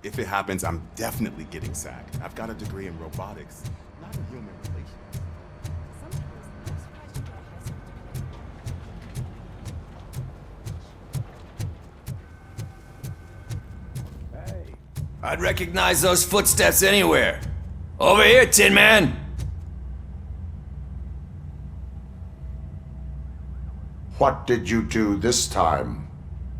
If it happens, I'm definitely getting sacked. I've got a degree in robotics, not in human relations. I'd recognize those footsteps anywhere. Over here, Tin Man! What did you do this time?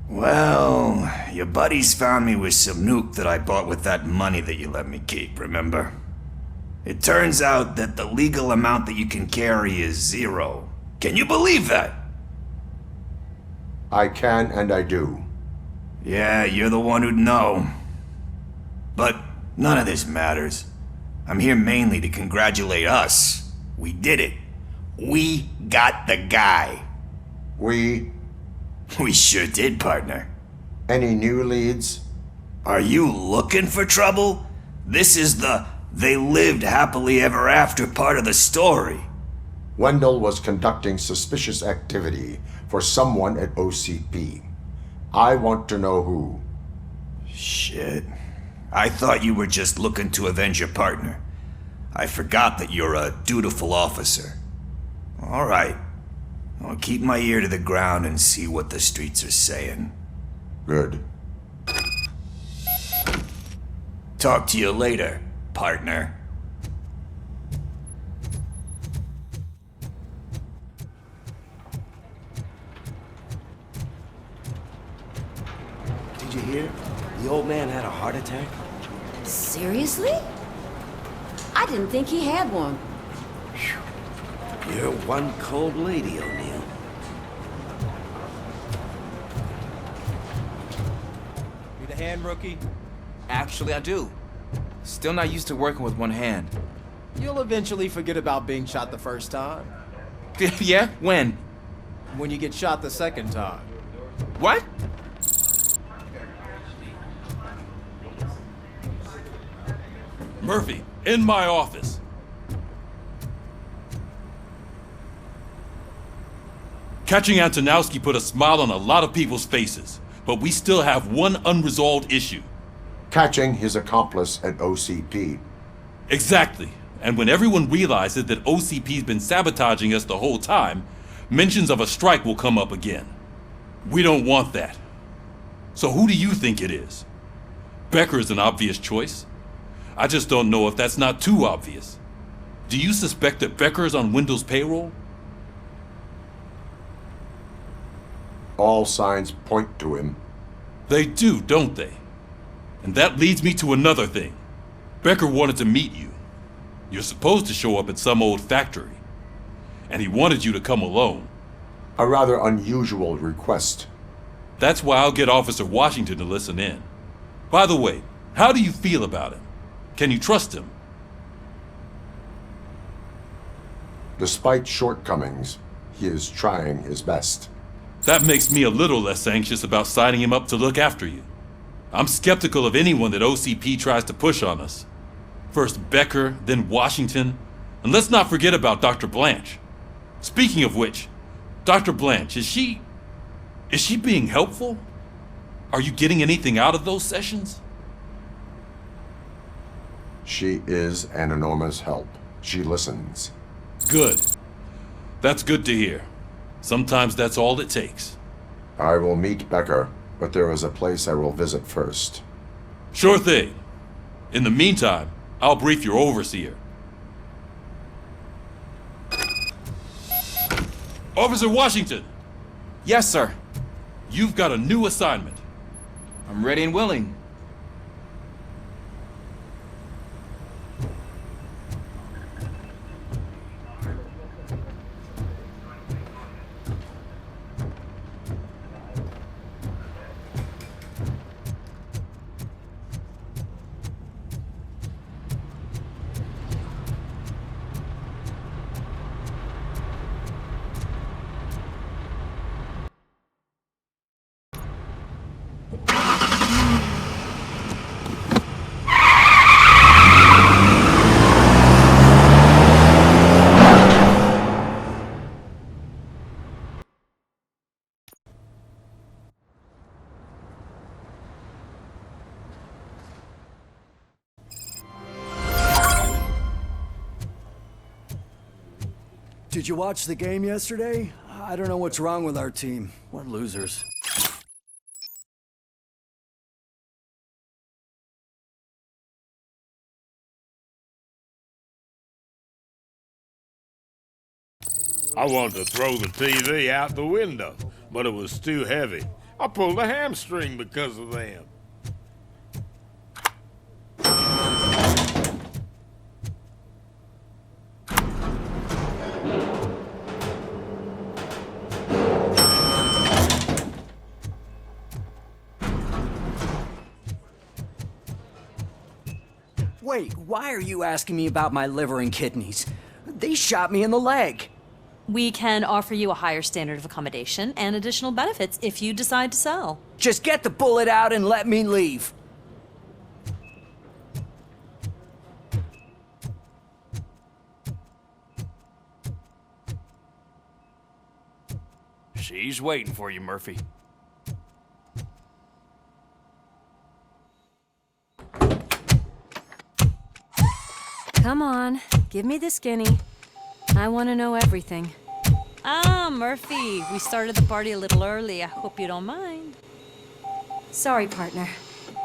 Well, your buddies found me with some nuke that I bought with that money that you let me keep, remember? It turns out that the legal amount that you can carry is 0. Can you believe that? I can and I do. Yeah, you're the one who'd know. But none of this matters. I'm here mainly to congratulate us. We did it. We got the guy. We? We sure did, partner. Any new leads? Are you looking for trouble? This is the they lived happily ever after part of the story. Wendell was conducting suspicious activity for someone at OCP. I want to know who. Shit. I thought you were just looking to avenge your partner. I forgot that you're a dutiful officer. All right. I'll keep my ear to the ground and see what the streets are saying. Good. Talk to you later, partner. Did you hear? The old man had a heart attack. Seriously? I didn't think he had one. You're one cold lady, O'Neill. Need a hand, rookie? Actually, I do. Still not used to working with one hand. You'll eventually forget about being shot the first time. Yeah? When? When you get shot the second time. What? Murphy, in my office. Catching Antonowski put a smile on a lot of people's faces, but we still have one unresolved issue. Catching his accomplice at OCP. Exactly. And when everyone realizes that OCP's been sabotaging us the whole time, mentions of a strike will come up again. We don't want that. So who do you think it is? Becker is an obvious choice. I just don't know if that's not too obvious. Do you suspect that Becker is on Wendell's payroll? All signs point to him. They do, don't they? And that leads me to another thing. Becker wanted to meet you. You're supposed to show up at some old factory. And he wanted you to come alone. A rather unusual request. That's why I'll get Officer Washington to listen in. By the way, how do you feel about him? Can you trust him? Despite shortcomings, he is trying his best. That makes me a little less anxious about signing him up to look after you. I'm skeptical of anyone that OCP tries to push on us. First Becker, then Washington, and let's not forget about Dr. Blanche. Speaking of which, Dr. Blanche, is she being helpful? Are you getting anything out of those sessions? She is an enormous help. She listens. Good. That's good to hear. Sometimes that's all it takes. I will meet Becker, but there is a place I will visit first. Sure thing. In the meantime, I'll brief your overseer. Officer Washington! Yes, sir. You've got a new assignment. I'm ready and willing. Did you watch the game yesterday? I don't know what's wrong with our team. What losers. I wanted to throw the TV out the window, but it was too heavy. I pulled a hamstring because of them. Wait, why are you asking me about my liver and kidneys? They shot me in the leg. We can offer you a higher standard of accommodation and additional benefits if you decide to sell. Just get the bullet out and let me leave. She's waiting for you, Murphy. Come on, give me the skinny. I want to know everything. Ah, Murphy, we started the party a little early. I hope you don't mind. Sorry, partner.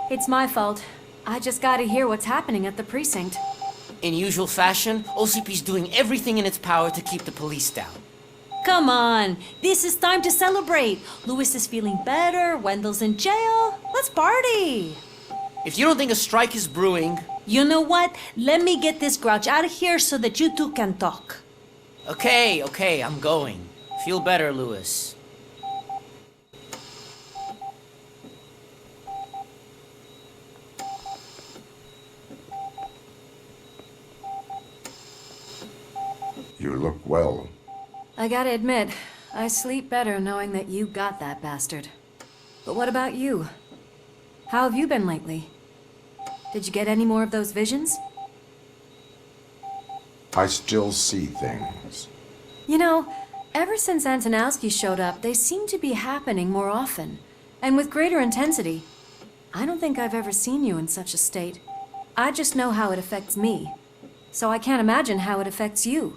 It's my fault. I just gotta hear what's happening at the precinct. In usual fashion, OCP's doing everything in its power to keep the police down. Come on, this is time to celebrate. Louis is feeling better, Wendell's in jail. Let's party. If you don't think a strike is brewing... You know what? Let me get this grouch out of here so that you two can talk. Okay, I'm going. Feel better, Louis. You look well. I gotta admit, I sleep better knowing that you got that bastard. But what about you? How have you been lately? Did you get any more of those visions? I still see things. You know, ever since Antonowski showed up, they seem to be happening more often, and with greater intensity. I don't think I've ever seen you in such a state. I just know how it affects me, so I can't imagine how it affects you.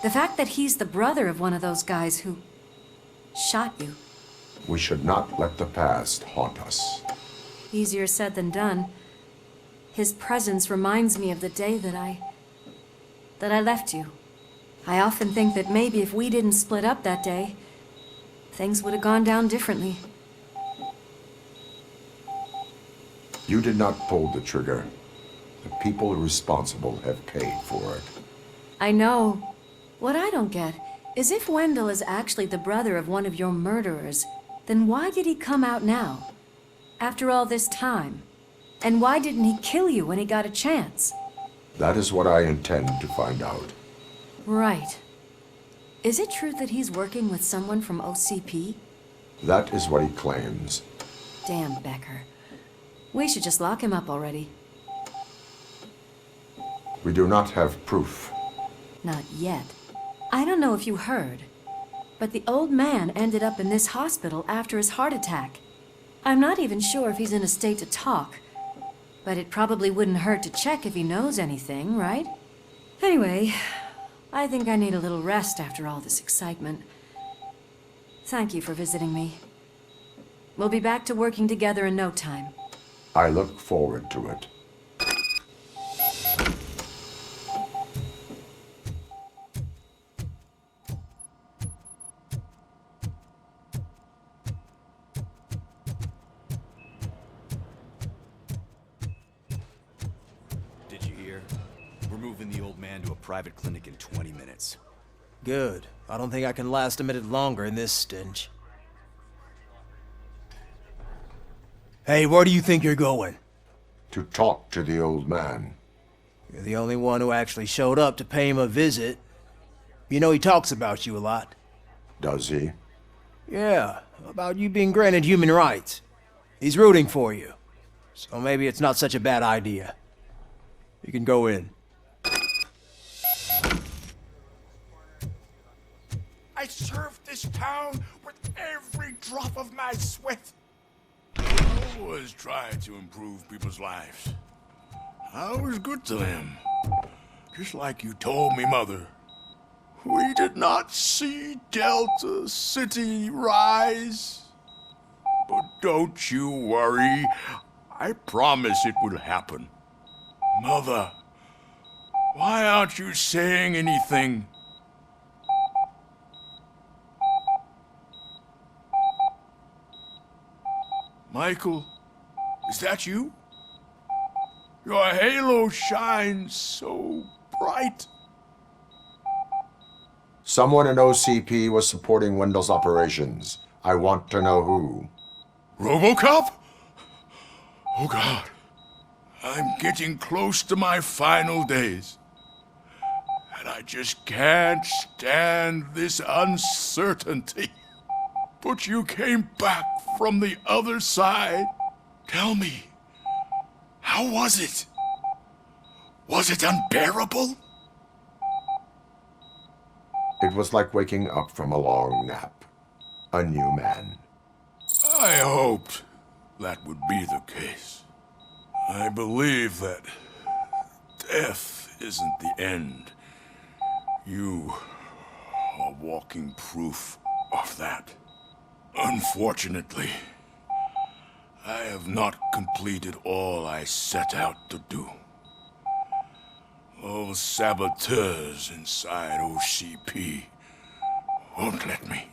The fact that he's the brother of one of those guys who shot you. We should not let the past haunt us. Easier said than done. His presence reminds me of the day that I left you. I often think that maybe if we didn't split up that day, things would have gone down differently. You did not pull the trigger. The people responsible have paid for it. I know. What I don't get is if Wendell is actually the brother of one of your murderers, then why did he come out now? After all this time? And why didn't he kill you when he got a chance? That is what I intend to find out. Right. Is it true that he's working with someone from OCP? That is what he claims. Damn Becker. We should just lock him up already. We do not have proof. Not yet. I don't know if you heard, but the old man ended up in this hospital after his heart attack. I'm not even sure if he's in a state to talk, but it probably wouldn't hurt to check if he knows anything, right? Anyway, I think I need a little rest after all this excitement. Thank you for visiting me. We'll be back to working together in no time. I look forward to it. Did you hear? We're moving the old man to a private clinic in 20 minutes. Good. I don't think I can last a minute longer in this stench. Hey, where do you think you're going? To talk to the old man. You're the only one who actually showed up to pay him a visit. You know he talks about you a lot. Does he? Yeah, about you being granted human rights. He's rooting for you. So maybe it's not such a bad idea. You can go in. I served this town with every drop of my sweat. I always tried to improve people's lives. I was good to them. Just like you told me, Mother. We did not see Delta City rise. But don't you worry. I promise it will happen. Mother, why aren't you saying anything? Michael, is that you? Your halo shines so bright. Someone in OCP was supporting Wendell's operations. I want to know who. Robocop? Oh God. I'm getting close to my final days. And I just can't stand this uncertainty. But you came back from the other side. Tell me, how was it? Was it unbearable? It was like waking up from a long nap. A new man. I hoped that would be the case. I believe that death isn't the end. You are walking proof of that. Unfortunately, I have not completed all I set out to do. Those saboteurs inside OCP won't let me.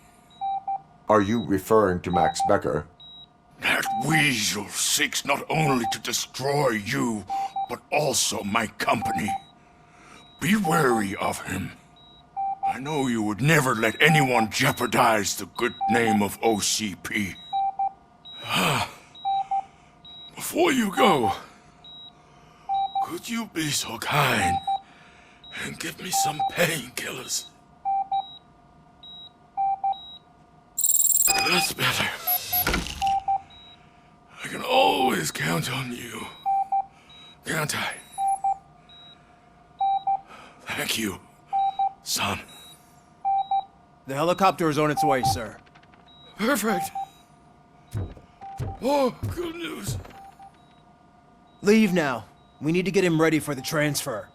Are you referring to Max Becker? That weasel seeks not only to destroy you, but also my company. Be wary of him. I know you would never let anyone jeopardize the good name of OCP. Before you go, could you be so kind and give me some painkillers? That's better. I can always count on you, can't I? Thank you, son. The helicopter is on its way, sir. Perfect. Oh, good news. Leave now. We need to get him ready for the transfer.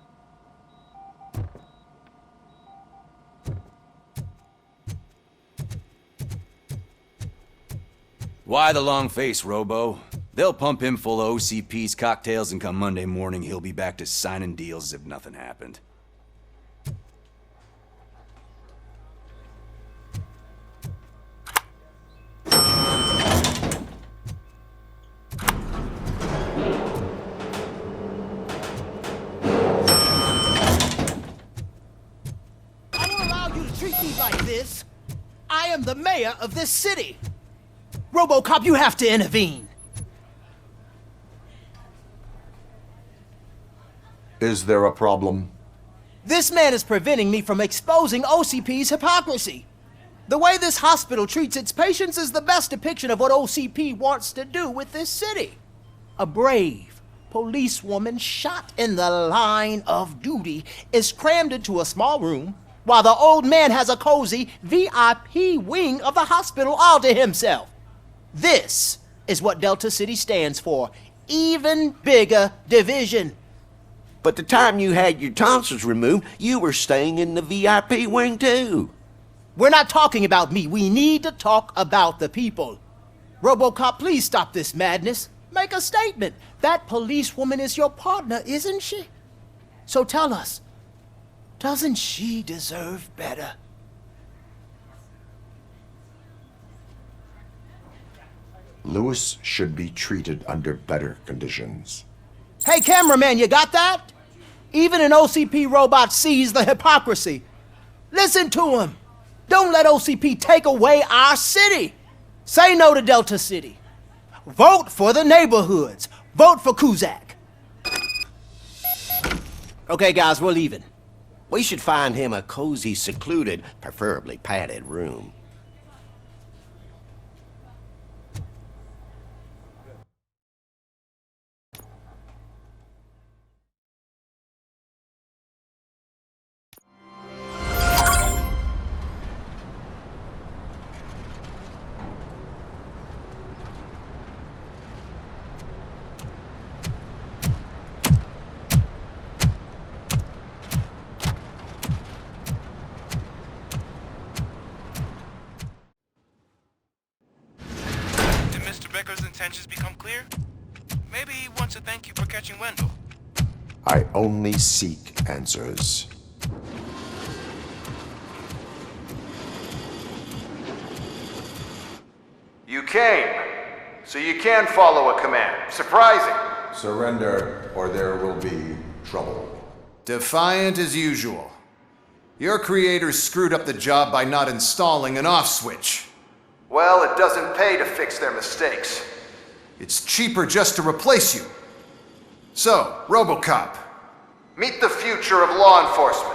Why the long face, Robo? They'll pump him full of OCP's cocktails, and come Monday morning, he'll be back to signing deals as if nothing happened. I don't allow you to treat me like this. I am the mayor of this city. Robocop, you have to intervene. Is there a problem? This man is preventing me from exposing OCP's hypocrisy. The way this hospital treats its patients is the best depiction of what OCP wants to do with this city. A brave policewoman shot in the line of duty is crammed into a small room, while the old man has a cozy VIP wing of the hospital all to himself. This is what Delta City stands for. Even bigger division. But the time you had your tonsils removed, you were staying in the VIP wing too. We're not talking about me. We need to talk about the people. Robocop, please stop this madness. Make a statement. That policewoman is your partner, isn't she? So tell us, doesn't she deserve better? Lewis should be treated under better conditions. Hey, cameraman, you got that? Even an OCP robot sees the hypocrisy. Listen to him. Don't let OCP take away our city. Say no to Delta City. Vote for the neighborhoods. Vote for Kuzak. Okay, guys, we're leaving. We should find him a cozy, secluded, preferably padded room. intentions become clear, maybe he wants to thank you for catching Wendell. I only seek answers. You came, so you can follow a command. Surprising. Surrender, or there will be trouble. Defiant as usual. Your creators screwed up the job by not installing an off switch. Well, it doesn't pay to fix their mistakes. It's cheaper just to replace you. So, Robocop, meet the future of law enforcement.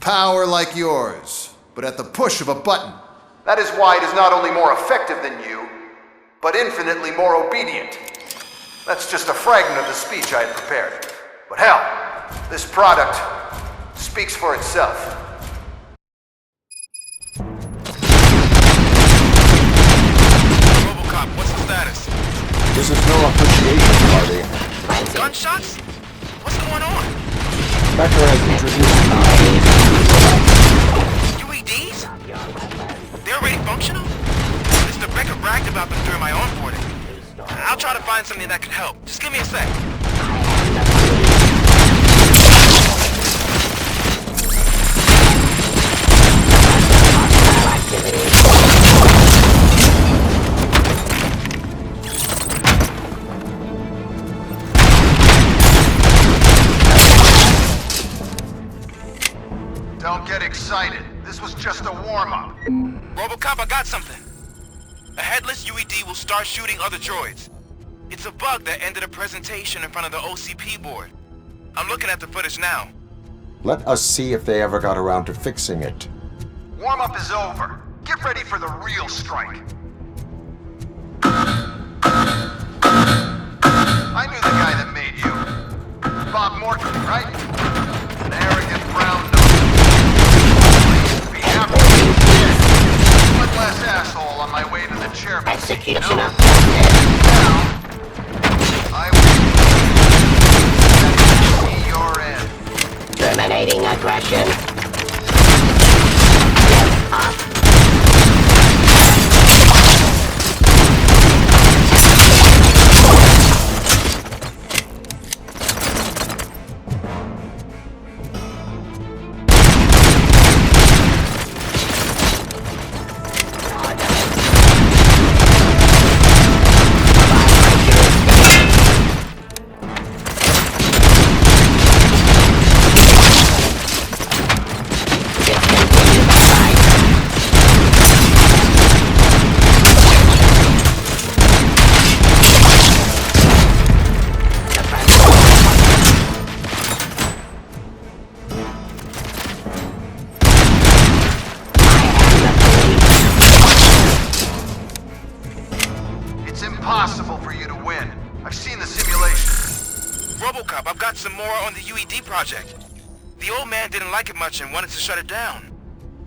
Power like yours, but at the push of a button. That is why it is not only more effective than you, but infinitely more obedient. That's just a fragment of the speech I had prepared. But hell, this product speaks for itself. Robocop, what's the status? This is no appreciation party. Gunshots? What's going on? Becker has introduced UEDs? They're already functional? Mr. Becker bragged about them during my onboarding. I'll try to find something that can help. Just give me a sec. Don't get excited. This was just a warm-up. Robocop, I got something. A headless UED will start shooting other droids. It's a bug that ended a presentation in front of the OCP board. I'm looking at the footage now. Let us see if they ever got around to fixing it. Warm-up is over. Get ready for the real strike. I knew the guy that made you. Bob Morton, right? An arrogant brown nose. Please be happy. One less asshole on my way to the chairman. Execution of now, I will see your end. Terminating aggression. Impossible for you to win. I've seen the simulation. Robocop, I've got some more on the UED project. The old man didn't like it much and wanted to shut it down.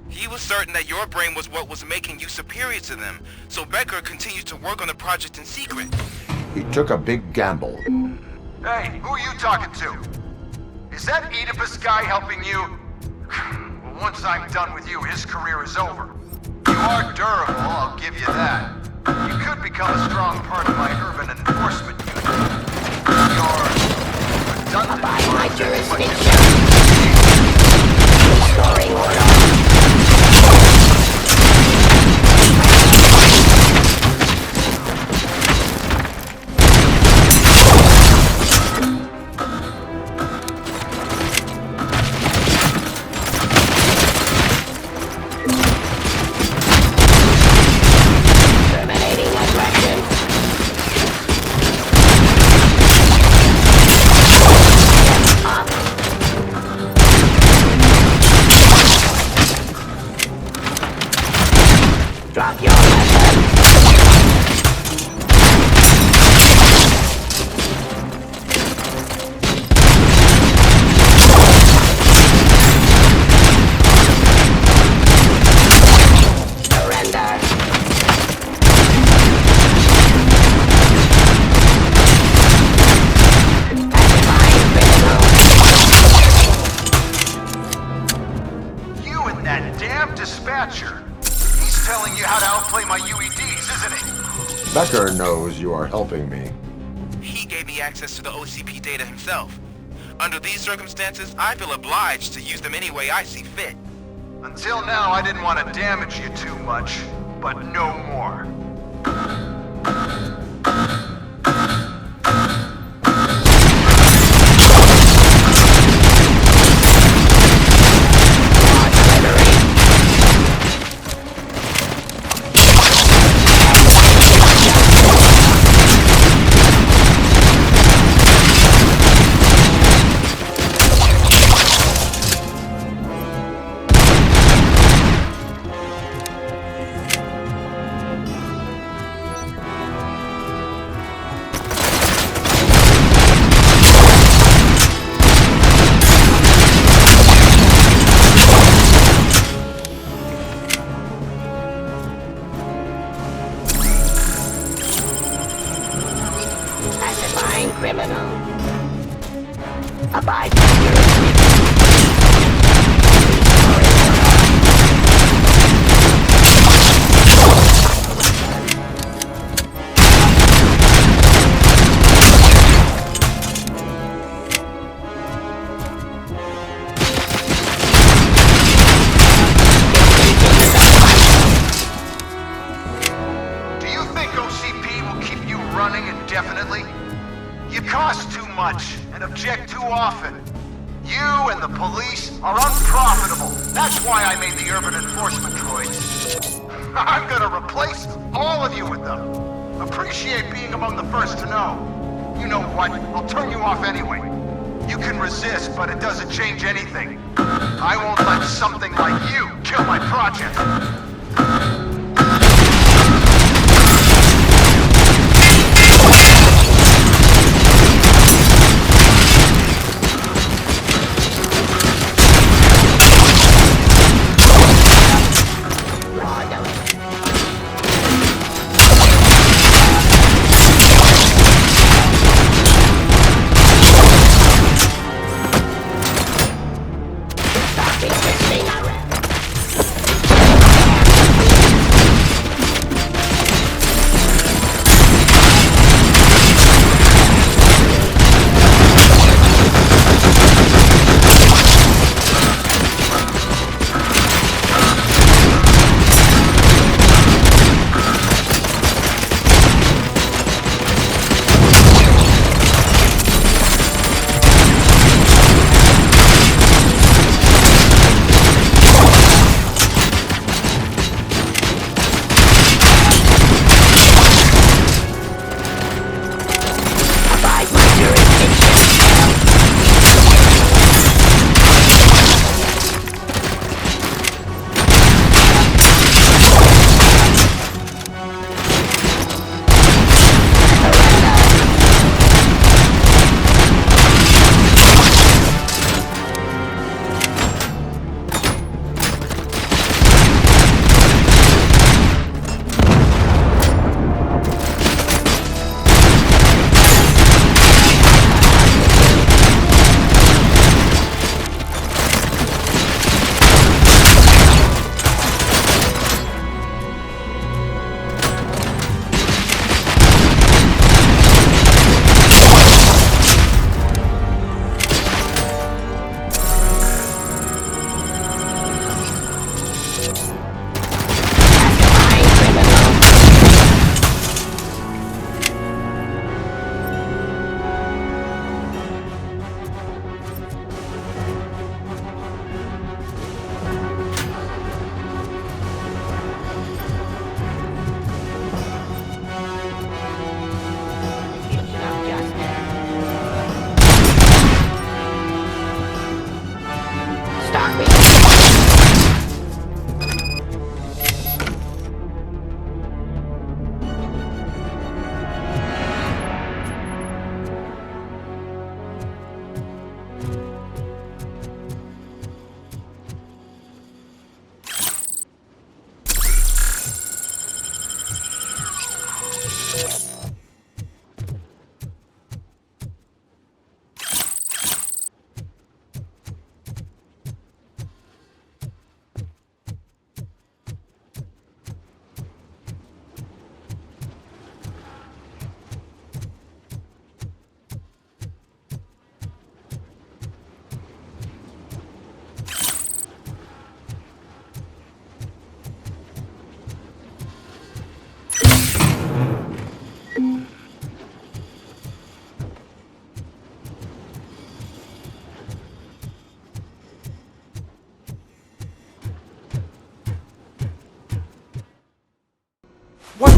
He was certain that your brain was what was making you superior to them, so Becker continued to work on the project in secret. He took a big gamble. Hey, who are you talking to? Is that Oedipus guy helping you? Well, once I'm done with you, his career is over. You are durable, I'll give you that. You could become a strong part of my urban enforcement unit. You're redundant. By my jurisdiction. Restoring order. dispatcher. He's telling you how to outplay my UEDs, isn't he? Becker knows you are helping me. He gave me access to the OCP data himself. Under these circumstances, I feel obliged to use them any way I see fit. Until now, I didn't want to damage you too much, but no more. I'm gonna replace all of you with them. Appreciate being among the first to know. You know what? I'll turn you off anyway. You can resist, but it doesn't change anything. I won't let something like you kill my project.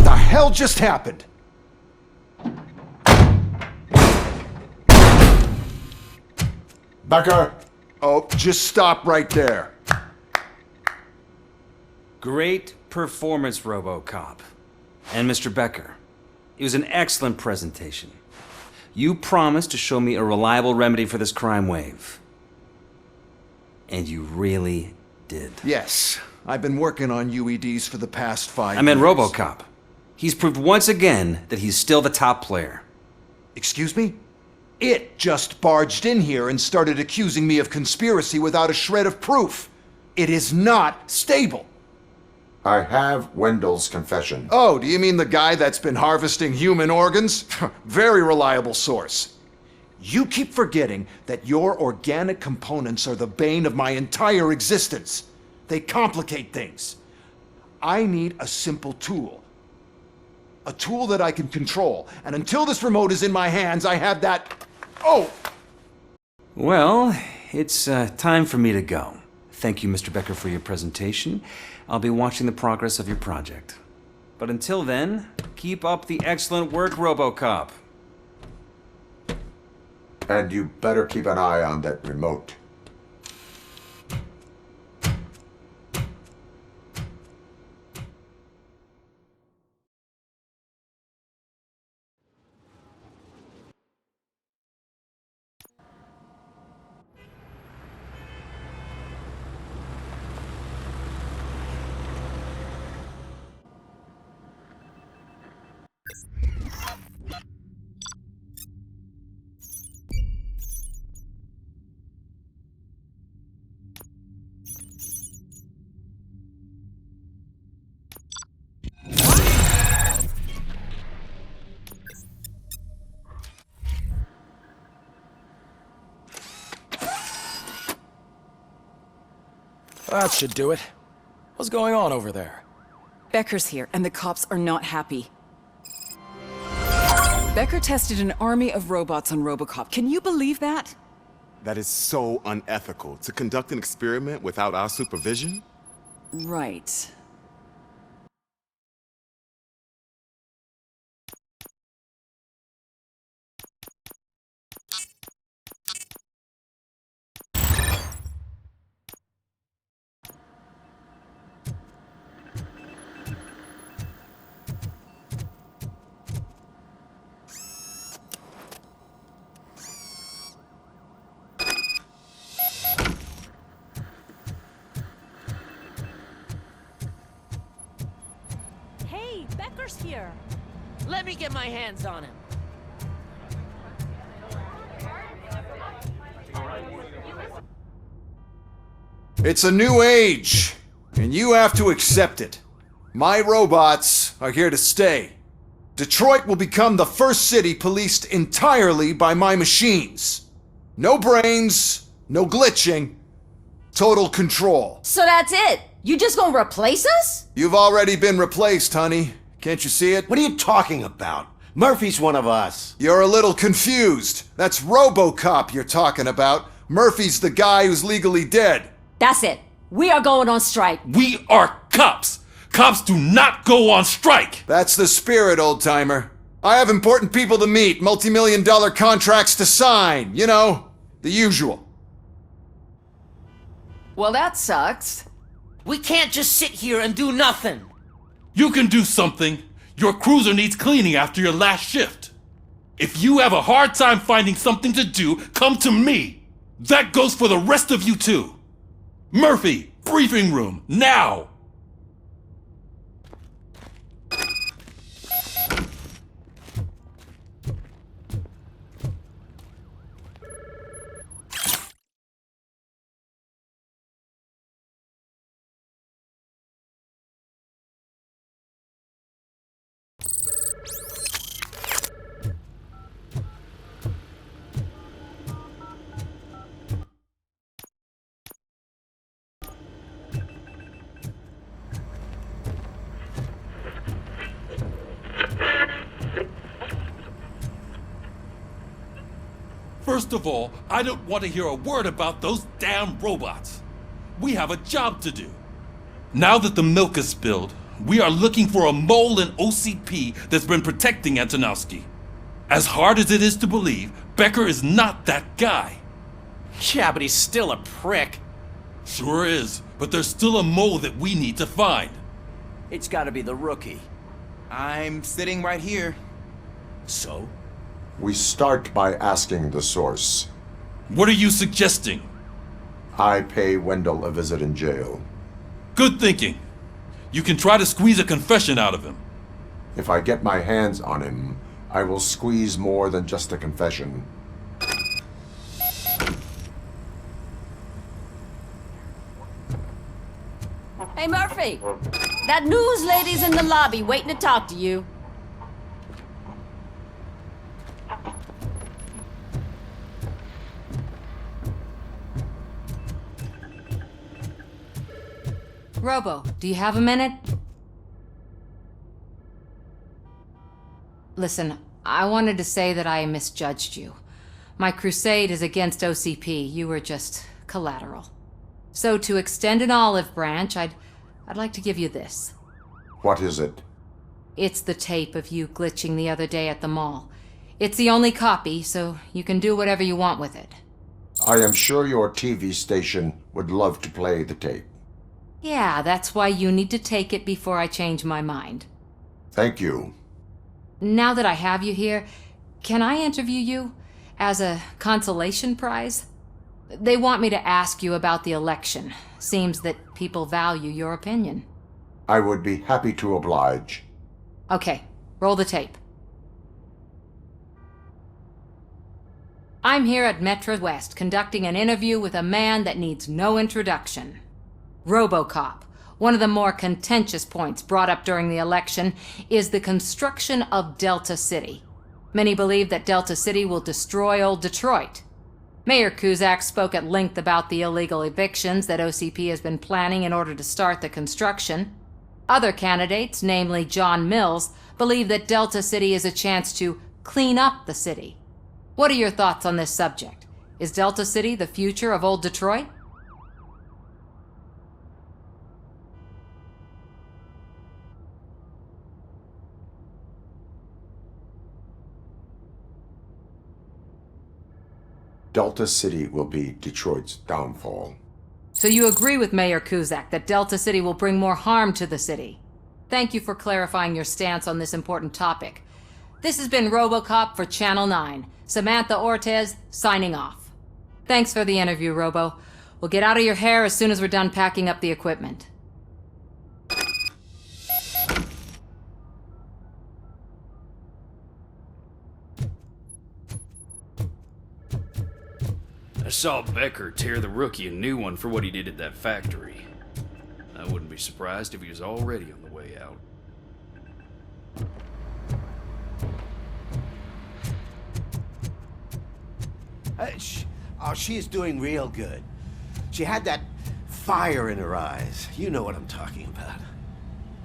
the hell just happened? Becker! Oh, just stop right there. Great performance, Robocop. And Mr. Becker, it was an excellent presentation. You promised to show me a reliable remedy for this crime wave. And you really did. Yes, I've been working on UEDs for the past 5 years. I meant Robocop. He's proved once again that he's still the top player. Excuse me? It just barged in here and started accusing me of conspiracy without a shred of proof. It is not stable. I have Wendell's confession. Oh, do you mean the guy that's been harvesting human organs? Very reliable source. You keep forgetting that your organic components are the bane of my entire existence. They complicate things. I need a simple tool. A tool that I can control. And until this remote is in my hands, I have that... Oh! Well, it's time for me to go. Thank you, Mr. Becker, for your presentation. I'll be watching the progress of your project. But until then, keep up the excellent work, Robocop. And you better keep an eye on that remote. That should do it. What's going on over there? Becker's here, and the cops are not happy. Becker tested an army of robots on Robocop. Can you believe that? That is so unethical. To conduct an experiment without our supervision? Right. Becker's here. Let me get my hands on him. It's a new age, and you have to accept it. My robots are here to stay. Detroit will become the first city policed entirely by my machines. No brains, no glitching, total control. So that's it? You just gonna replace us? You've already been replaced, honey. Can't you see it? What are you talking about? Murphy's one of us. You're a little confused. That's Robocop you're talking about. Murphy's the guy who's legally dead. That's it. We are going on strike. We are cops. Cops do not go on strike. That's the spirit, old-timer. I have important people to meet, multi-million-dollar contracts to sign. You know, the usual. Well, that sucks. We can't just sit here and do nothing. You can do something. Your cruiser needs cleaning after your last shift. If you have a hard time finding something to do, come to me. That goes for the rest of you too. Murphy, briefing room, now! First of all, I don't want to hear a word about those damn robots. We have a job to do. Now that the milk is spilled, We are looking for a mole in OCP that's been protecting Antonowski. As hard as it is to believe, Becker is not that guy. Yeah, but he's still a prick. Sure is, but there's still a mole that we need to find. It's gotta be the rookie. I'm sitting right here. So? We start by asking the source. What are you suggesting? I pay Wendell a visit in jail. Good thinking. You can try to squeeze a confession out of him. If I get my hands on him, I will squeeze more than just a confession. Hey, Murphy! That news lady's in the lobby waiting to talk to you. Robo, do you have a minute? Listen, I wanted to say that I misjudged you. My crusade is against OCP. You were just collateral. So to extend an olive branch, I'd like to give you this. What is it? It's the tape of you glitching the other day at the mall. It's the only copy, so you can do whatever you want with it. I am sure your TV station would love to play the tape. Yeah, that's why you need to take it before I change my mind. Thank you. Now that I have you here, can I interview you as a consolation prize? They want me to ask you about the election. Seems that people value your opinion. I would be happy to oblige. Okay, roll the tape. I'm here at Metro West conducting an interview with a man that needs no introduction. Robocop. One of the more contentious points brought up during the election is the construction of Delta City. Many believe that Delta City will destroy old Detroit. Mayor Cusack spoke at length about the illegal evictions that OCP has been planning in order to start the construction. Other candidates, namely John Mills, believe that Delta City is a chance to clean up the city. What are your thoughts on this subject? Is Delta City the future of old Detroit? Delta City will be Detroit's downfall. So you agree with Mayor Cusack that Delta City will bring more harm to the city? Thank you for clarifying your stance on this important topic. This has been Robocop for Channel 9. Samantha Ortez, signing off. Thanks for the interview, Robo. We'll get out of your hair as soon as we're done packing up the equipment. I saw Becker tear the rookie a new one for what he did at that factory. I wouldn't be surprised if he was already on the way out. She is doing real good. She had that fire in her eyes. You know what I'm talking about.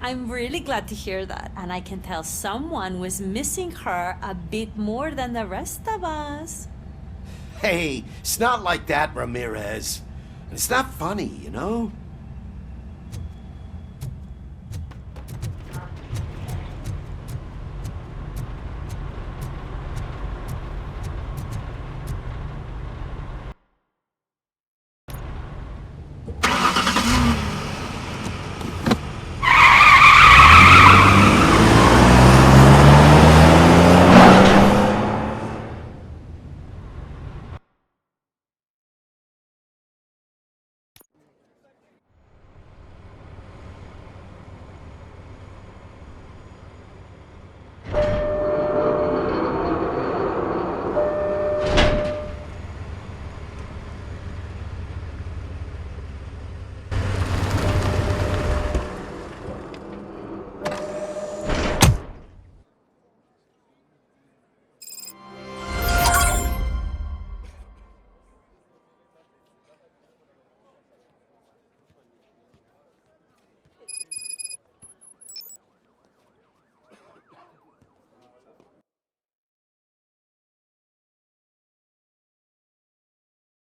I'm really glad to hear that, and I can tell someone was missing her a bit more than the rest of us. Hey, it's not like that, Ramirez. It's not funny, you know?